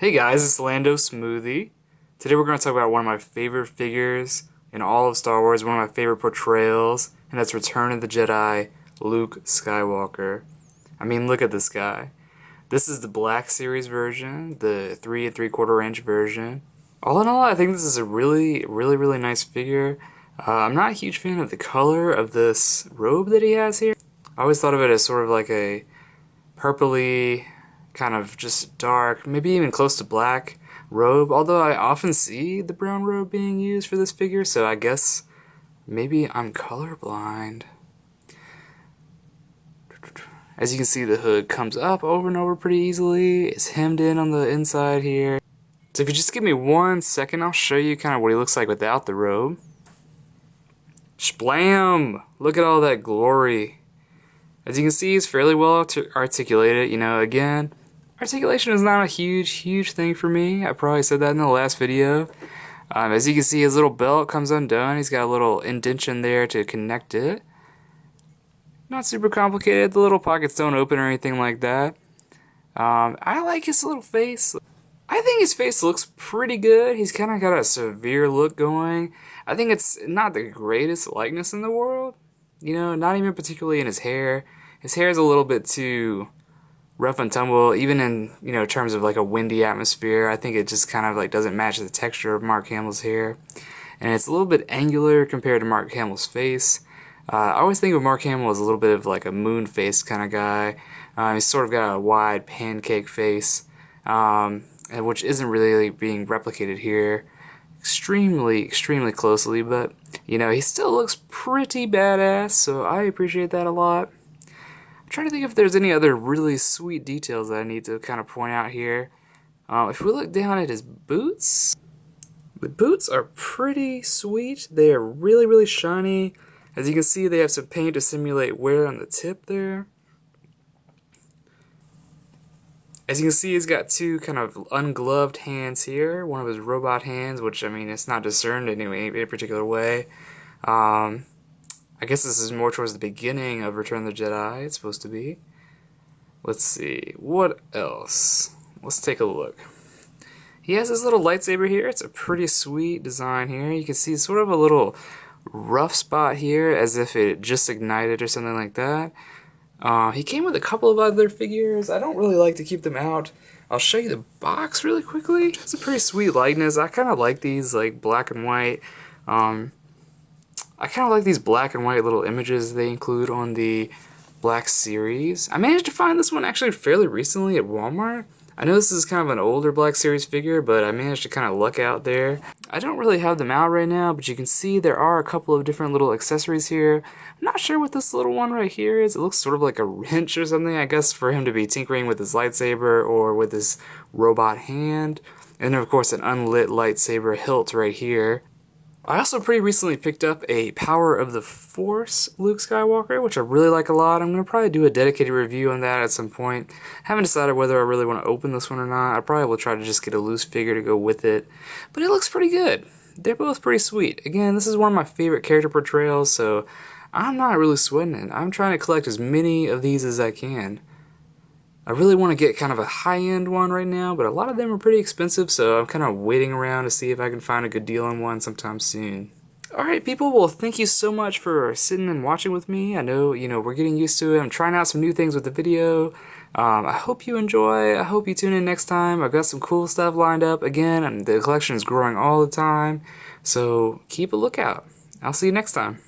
Hey guys, it's Lando Smoothie. Today we're going to talk about one of my favorite figures in all of Star Wars, one of my favorite portrayals, and that's Return of the Jedi, Luke Skywalker. I mean, look at this guy. This is the Black Series version, the 3 3/4 inch version. All in all, I think this is a really nice figure. I'm not a huge fan of the color of this robe that he has here. I always thought of it as sort of like a purpley, kind of just dark, maybe even close to black robe, although I often see the brown robe being used for this figure, so I guess maybe I'm colorblind. As you can see, the hood comes up over and over pretty easily. It's hemmed in on the inside here. So if you just give me 1 second, I'll show you kind of what he looks like without the robe. Splam! Look at all that glory. As you can see, he's fairly well articulated. You know, again, articulation is not a huge thing for me. I probably said that in the last video. As you can see, his little belt comes undone. He's got a little indentation there to connect it. Not super complicated. The little pockets don't open or anything like that. I like his little face. I think his face looks pretty good. He's kind of got a severe look going. I think it's not the greatest likeness in the world. You know, not even particularly in his hair. His hair is a little bit too rough and tumble, even in, you know, terms of like a windy atmosphere. I think it just kind of like doesn't match the texture of Mark Hamill's hair. And it's a little bit angular compared to Mark Hamill's face. I always think of Mark Hamill as a little bit of like a moon face kind of guy. He's sort of got a wide pancake face, which isn't really being replicated here extremely closely, but you know, he still looks pretty badass, so I appreciate that a lot. I'm trying to think if there's any other really sweet details that I need to kind of point out here. If we look down at his boots, the boots are pretty sweet. They are really shiny. As you can see, they have some paint to simulate wear on the tip there. As you can see, he's got 2 kind of ungloved hands here. One of his robot hands, which, I mean, it's not discerned in any particular way. I guess this is more towards the beginning of Return of the Jedi, it's supposed to be. Let's see, what else? Let's take a look. He has his little lightsaber here. It's a pretty sweet design here. You can see sort of a little rough spot here, as if it just ignited or something like that. He came with a couple of other figures. I don't really like to keep them out. I'll show you the box really quickly. It's a pretty sweet likeness. I kind of like these like black and white. I kind of like these black and white little images they include on the Black Series. I managed to find this one actually fairly recently at Walmart. I know this is kind of an older Black Series figure, but I managed to kind of luck out there. I don't really have them out right now, but you can see there are a couple of different little accessories here. I'm not sure what this little one right here is. It looks sort of like a wrench or something, I guess, for him to be tinkering with his lightsaber or with his robot hand. And then, of course, an unlit lightsaber hilt right here. I also pretty recently picked up a Power of the Force Luke Skywalker, which I really like a lot. I'm going to probably do a dedicated review on that at some point. Haven't decided whether I really want to open this one or not. I probably will try to just get a loose figure to go with it. But it looks pretty good. They're both pretty sweet. Again, this is one of my favorite character portrayals, so I'm not really sweating it. I'm trying to collect as many of these as I can. I really want to get kind of a high-end one right now, but a lot of them are pretty expensive, so I'm kind of waiting around to see if I can find a good deal on one sometime soon. Alright people, well thank you so much for sitting and watching with me. I know, you know, we're getting used to it. I'm trying out some new things with the video. I hope you enjoy. I hope you tune in next time. I've got some cool stuff lined up. Again, the collection is growing all the time, so keep a lookout. I'll see you next time.